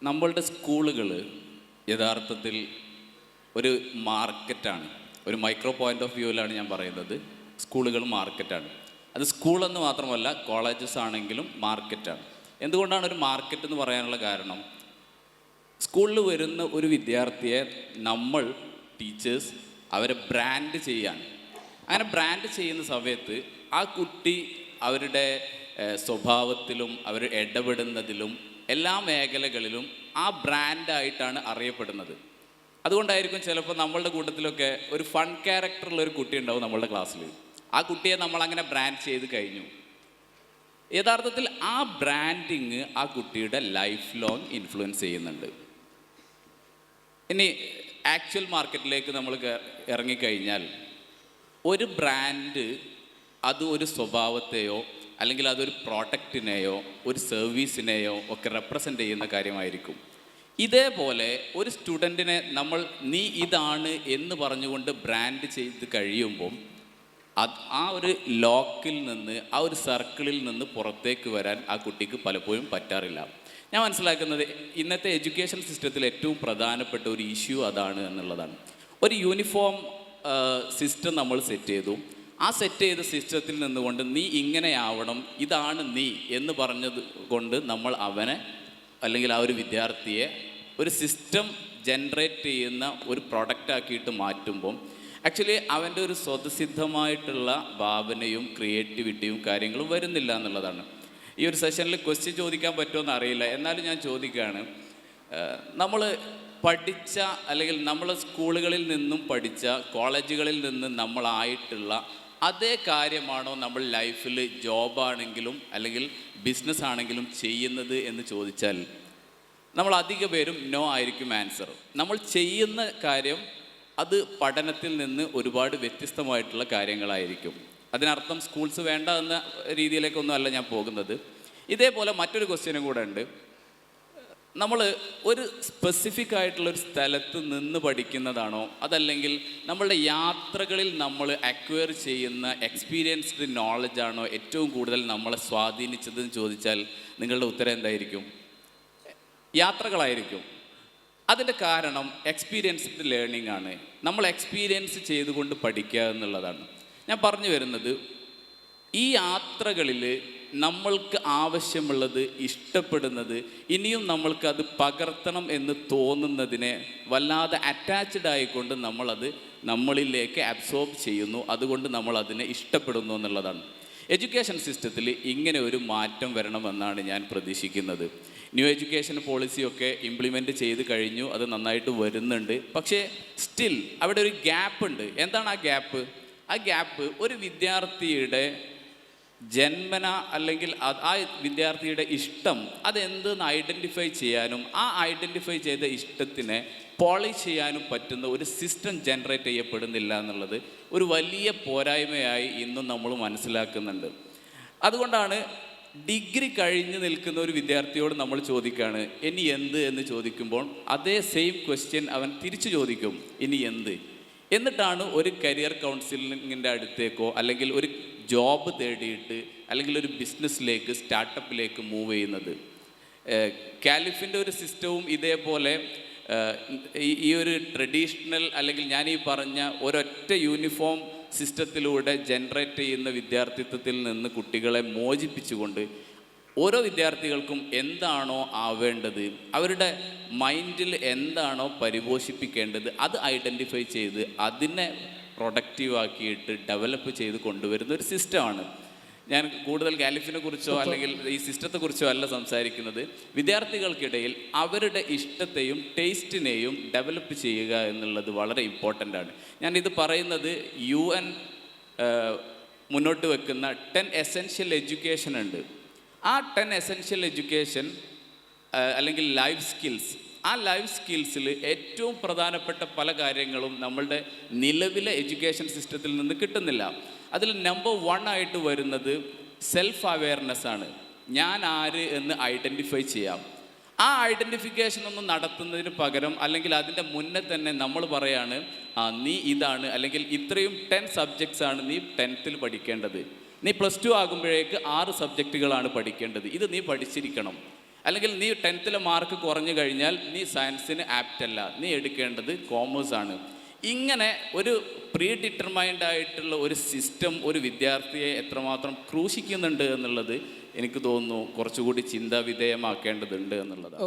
നമ്മളുടെ സ്കൂളുകൾ യഥാർത്ഥത്തിൽ ഒരു മാർക്കറ്റാണ്. ഒരു മൈക്രോ പോയിൻ്റ് ഓഫ് വ്യൂവിലാണ് ഞാൻ പറയുന്നത്. സ്കൂളുകൾ മാർക്കറ്റാണ്. അത് സ്കൂളെന്ന് മാത്രമല്ല, കോളേജസ് ആണെങ്കിലും മാർക്കറ്റാണ്. എന്തുകൊണ്ടാണ് ഒരു മാർക്കറ്റ് എന്ന് പറയാനുള്ള കാരണം, സ്കൂളിൽ വരുന്ന ഒരു വിദ്യാർത്ഥിയെ നമ്മൾ ടീച്ചേഴ്സ് അവരെ ബ്രാൻഡ് ചെയ്യാൻ, അങ്ങനെ ബ്രാൻഡ് ചെയ്യുന്ന സമയത്ത് ആ കുട്ടി അവരുടെ സ്വഭാവത്തിലും അവർ ഇടപെടുന്നതിലും എല്ലാ മേഖലകളിലും ആ ബ്രാൻഡായിട്ടാണ് അറിയപ്പെടുന്നത്. അതുകൊണ്ടായിരിക്കും ചിലപ്പോൾ നമ്മളുടെ കൂട്ടത്തിലൊക്കെ ഒരു ഫൺ ക്യാരക്ടറുള്ള ഒരു കുട്ടി ഉണ്ടാവും നമ്മളുടെ ക്ലാസ്സിൽ. ആ കുട്ടിയെ നമ്മളങ്ങനെ ബ്രാൻഡ് ചെയ്ത് കഴിഞ്ഞു. യഥാർത്ഥത്തിൽ ആ ബ്രാൻഡിങ് ആ കുട്ടിയുടെ ലൈഫ് ലോങ് ഇൻഫ്ലുവൻസ് ചെയ്യുന്നുണ്ട്. ഇനി ആക്ച്വൽ മാർക്കറ്റിലേക്ക് നമ്മൾ ഇറങ്ങിക്കഴിഞ്ഞാൽ ഒരു ബ്രാൻഡ് അത് ഒരു സ്വഭാവത്തെയോ അല്ലെങ്കിൽ അതൊരു പ്രോഡക്റ്റിനെയോ ഒരു സർവീസിനെയോ ഒക്കെ റെപ്രസെൻ്റ് ചെയ്യുന്ന കാര്യമായിരിക്കും. ഇതേപോലെ ഒരു സ്റ്റുഡൻറ്റിനെ നമ്മൾ നീ ഇതാണ് എന്ന് പറഞ്ഞുകൊണ്ട് ബ്രാൻഡ് ചെയ്ത് കഴിയുമ്പം ആ ഒരു ലോക്കിൽ നിന്ന്, ആ ഒരു സർക്കിളിൽ നിന്ന് പുറത്തേക്ക് വരാൻ ആ കുട്ടിക്ക് പലപ്പോഴും പറ്റാറില്ല. ഞാൻ മനസ്സിലാക്കുന്നത് ഇന്നത്തെ എഡ്യൂക്കേഷൻ സിസ്റ്റത്തിൽ ഏറ്റവും പ്രധാനപ്പെട്ട ഒരു ഇഷ്യൂ അതാണ് എന്നുള്ളതാണ്. ഒരു യൂണിഫോം സിസ്റ്റം നമ്മൾ സെറ്റ് ചെയ്തു. ആ സെറ്റ് ചെയ്ത സിസ്റ്റത്തിൽ നിന്നുകൊണ്ട് നീ ഇങ്ങനെയാവണം, ഇതാണ് നീ എന്ന് പറഞ്ഞത് കൊണ്ട് നമ്മൾ അവനെ അല്ലെങ്കിൽ ആ ഒരു വിദ്യാർത്ഥിയെ ഒരു സിസ്റ്റം ജനറേറ്റ് ചെയ്യുന്ന ഒരു പ്രൊഡക്റ്റാക്കിയിട്ട് മാറ്റുമ്പം ആക്ച്വലി അവൻ്റെ ഒരു സ്വതസിദ്ധമായിട്ടുള്ള ഭാവനയും ക്രിയേറ്റിവിറ്റിയും കാര്യങ്ങളും വരുന്നില്ല എന്നുള്ളതാണ്. ഈ ഒരു സെഷനിൽ ക്വസ്റ്റ്യൻ ചോദിക്കാൻ പറ്റുമെന്ന് അറിയില്ല, എന്നാലും ഞാൻ ചോദിക്കുകയാണ്. നമ്മൾ പഠിച്ച അല്ലെങ്കിൽ നമ്മൾ സ്കൂളുകളിൽ നിന്നും പഠിച്ച, കോളേജുകളിൽ നിന്ന് നമ്മളായിട്ടുള്ള അതേ കാര്യമാണോ നമ്മൾ ലൈഫിൽ ജോബാണെങ്കിലും അല്ലെങ്കിൽ ബിസിനസ് ആണെങ്കിലും ചെയ്യുന്നത് എന്ന് ചോദിച്ചാൽ നമ്മൾ അധിക പേരും നോ ആയിരിക്കും ആൻസർ. നമ്മൾ ചെയ്യുന്ന കാര്യം അത് പഠനത്തിൽ നിന്ന് ഒരുപാട് വ്യത്യസ്തമായിട്ടുള്ള കാര്യങ്ങളായിരിക്കും. അതിനർത്ഥം സ്കൂൾസ് വേണ്ട എന്ന രീതിയിലേക്കൊന്നും അല്ല ഞാൻ പോകുന്നത്. ഇതേപോലെ മറ്റൊരു ക്വസ്റ്റ്യനും കൂടെ ഉണ്ട്. നമ്മൾ ഒരു സ്പെസിഫിക് ആയിട്ടുള്ളൊരു സ്ഥലത്ത് നിന്ന് പഠിക്കുന്നതാണോ അതല്ലെങ്കിൽ നമ്മളുടെ യാത്രകളിൽ നമ്മൾ അക്വയർ ചെയ്യുന്ന എക്സ്പീരിയൻസ്ഡ് നോളജാണോ ഏറ്റവും കൂടുതൽ നമ്മളെ സ്വാധീനിച്ചതെന്ന് ചോദിച്ചാൽ നിങ്ങളുടെ ഉത്തരം എന്തായിരിക്കും? യാത്രകളായിരിക്കും. അതിൻ്റെ കാരണം എക്സ്പീരിയൻസ്ഡ് ലേണിംഗ് ആണ്. നമ്മൾ എക്സ്പീരിയൻസ് ചെയ്തുകൊണ്ട് പഠിക്കുക എന്നുള്ളതാണ്. ഞാൻ പറഞ്ഞു വരുന്നത്, ഈ യാത്രകളിൽ നമ്മൾക്ക് ആവശ്യമുള്ളത്, ഇഷ്ടപ്പെടുന്നത്, ഇനിയും നമ്മൾക്കത് പകർത്തണം എന്ന് തോന്നുന്നതിനെ വല്ലാതെ അറ്റാച്ച്ഡ് ആയിക്കൊണ്ട് നമ്മളത് നമ്മളിലേക്ക് അബ്സോർബ് ചെയ്യുന്നു. അതുകൊണ്ട് നമ്മളതിനെ ഇഷ്ടപ്പെടുന്നു എന്നുള്ളതാണ്. എഡ്യൂക്കേഷൻ സിസ്റ്റത്തിൽ ഇങ്ങനെ ഒരു മാറ്റം വരണമെന്നാണ് ഞാൻ പ്രതീക്ഷിക്കുന്നത്. ന്യൂ എഡ്യൂക്കേഷൻ പോളിസിയൊക്കെ ഇംപ്ലിമെൻറ്റ് ചെയ്ത് കഴിഞ്ഞു, അത് നന്നായിട്ട് വരുന്നുണ്ട്. പക്ഷേ സ്റ്റിൽ അവിടെ ഒരു ഗ്യാപ്പ് ഉണ്ട്. എന്താണ് ആ ഗ്യാപ്പ്? ആ ഗ്യാപ്പ് ഒരു വിദ്യാർത്ഥിയുടെ ജന്മന അല്ലെങ്കിൽ ആ വിദ്യാർത്ഥിയുടെ ഇഷ്ടം അതെന്തെന്ന് ഐഡൻറ്റിഫൈ ചെയ്യാനും ആ ഐഡൻറ്റിഫൈ ചെയ്ത ഇഷ്ടത്തിനെ പോളിഷ് ചെയ്യാനും പറ്റുന്ന ഒരു സിസ്റ്റം ജനറേറ്റ് ചെയ്യപ്പെടുന്നില്ല എന്നുള്ളത് ഒരു വലിയ പോരായ്മയായി ഇന്നും നമ്മൾ മനസ്സിലാക്കുന്നുണ്ട്. അതുകൊണ്ടാണ് ഡിഗ്രി കഴിഞ്ഞ് നിൽക്കുന്ന ഒരു വിദ്യാർത്ഥിയോട് നമ്മൾ ചോദിക്കുകയാണ് ഇനി എന്ത് എന്ന് ചോദിക്കുമ്പോൾ അതേ സെയിം ക്വസ്റ്റ്യൻ അവൻ തിരിച്ചു ചോദിക്കും, ഇനി എന്ത്? എന്നിട്ടാണ് ഒരു കരിയർ കൗൺസിലിങ്ങിൻ്റെ അടുത്തേക്കോ അല്ലെങ്കിൽ ഒരു ജോബ് തേടിയിട്ട് അല്ലെങ്കിൽ ഒരു ബിസിനസ്സിലേക്ക്, സ്റ്റാർട്ടപ്പിലേക്ക് മൂവ് ചെയ്യുന്നത്. കാലിഫിൻ്റെ ഒരു സിസ്റ്റവും ഇതേപോലെ ഈ ഒരു ട്രഡീഷണൽ അല്ലെങ്കിൽ ഞാൻ ഈ പറഞ്ഞ ഒരൊറ്റ യൂണിഫോം സിസ്റ്റത്തിലൂടെ ജനറേറ്റ് ചെയ്യുന്ന വിദ്യാർത്ഥിത്വത്തിൽ നിന്ന് കുട്ടികളെ മോചിപ്പിച്ചുകൊണ്ട് ഓരോ വിദ്യാർത്ഥികൾക്കും എന്താണോ ആവേണ്ടത്, അവരുടെ മൈൻഡിൽ എന്താണോ പരിപോഷിപ്പിക്കേണ്ടത് അത് ഐഡൻറ്റിഫൈ ചെയ്ത് അതിനെ പ്രൊഡക്റ്റീവാക്കിയിട്ട് ഡെവലപ്പ് ചെയ്ത് കൊണ്ടുവരുന്ന ഒരു സിസ്റ്റമാണ്. ഞാൻ കൂടുതൽ കാലിഫിനെ കുറിച്ചോ അല്ലെങ്കിൽ ഈ സിസ്റ്റത്തെക്കുറിച്ചോ അല്ല സംസാരിക്കുന്നത്. വിദ്യാർത്ഥികൾക്കിടയിൽ അവരുടെ ഇഷ്ടത്തെയും ടേസ്റ്റിനെയും ഡെവലപ്പ് ചെയ്യുക എന്നുള്ളത് വളരെ ഇമ്പോർട്ടൻ്റ് ആണ്. ഞാനിത് പറയുന്നത് UN മുന്നോട്ട് വെക്കുന്ന 10 എസെൻഷ്യൽ എഡ്യൂക്കേഷൻ ഉണ്ട്. ആ 10 എസെൻഷ്യൽ എഡ്യൂക്കേഷൻ അല്ലെങ്കിൽ ലൈഫ് സ്കിൽസ്, ആ ലൈഫ് സ്കിൽസിൽ ഏറ്റവും പ്രധാനപ്പെട്ട പല കാര്യങ്ങളും നമ്മളുടെ നിലവിലെ എഡ്യൂക്കേഷൻ സിസ്റ്റത്തിൽ നിന്ന് കിട്ടുന്നില്ല. അതിൽ നമ്പർ 1 ആയിട്ട് വരുന്നത് സെൽഫ് അവെയർനെസ് ആണ്. ഞാൻ ആര് എന്ന് ഐഡൻറ്റിഫൈ ചെയ്യാം. ആ ഐഡൻറ്റിഫിക്കേഷൻ ഒന്നും നടത്തുന്നതിന് പകരം അല്ലെങ്കിൽ അതിൻ്റെ മുന്നേ തന്നെ നമ്മൾ പറയാണ് നീ ഇതാണ് അല്ലെങ്കിൽ ഇത്രയും 10 സബ്ജക്ട്സ് ആണ് നീ 10th പഠിക്കേണ്ടത്, നീ +2 ആകുമ്പോഴേക്ക് 6 സബ്ജക്റ്റുകളാണ് പഠിക്കേണ്ടത്, ഇത് നീ പഠിച്ചിരിക്കണം. അല്ലെങ്കിൽ നീ 10th മാർക്ക് കുറഞ്ഞു കഴിഞ്ഞാൽ നീ സയൻസിന് ആപ്റ്റ് അല്ല, നീ എടുക്കേണ്ടത് കോമേഴ്സ് ആണ്. ഇങ്ങനെ ഒരു പ്രീ ഡിറ്റർമൈൻഡ് ആയിട്ടുള്ള ഒരു സിസ്റ്റം ഒരു വിദ്യാർത്ഥിയെ എത്രമാത്രം ക്രൂശിക്കുന്നുണ്ട് എന്നുള്ളത് എനിക്ക് തോന്നുന്നു കുറച്ചുകൂടി ചിന്താവിധേയമാക്കേണ്ടതുണ്ട് എന്നുള്ളതാണ്.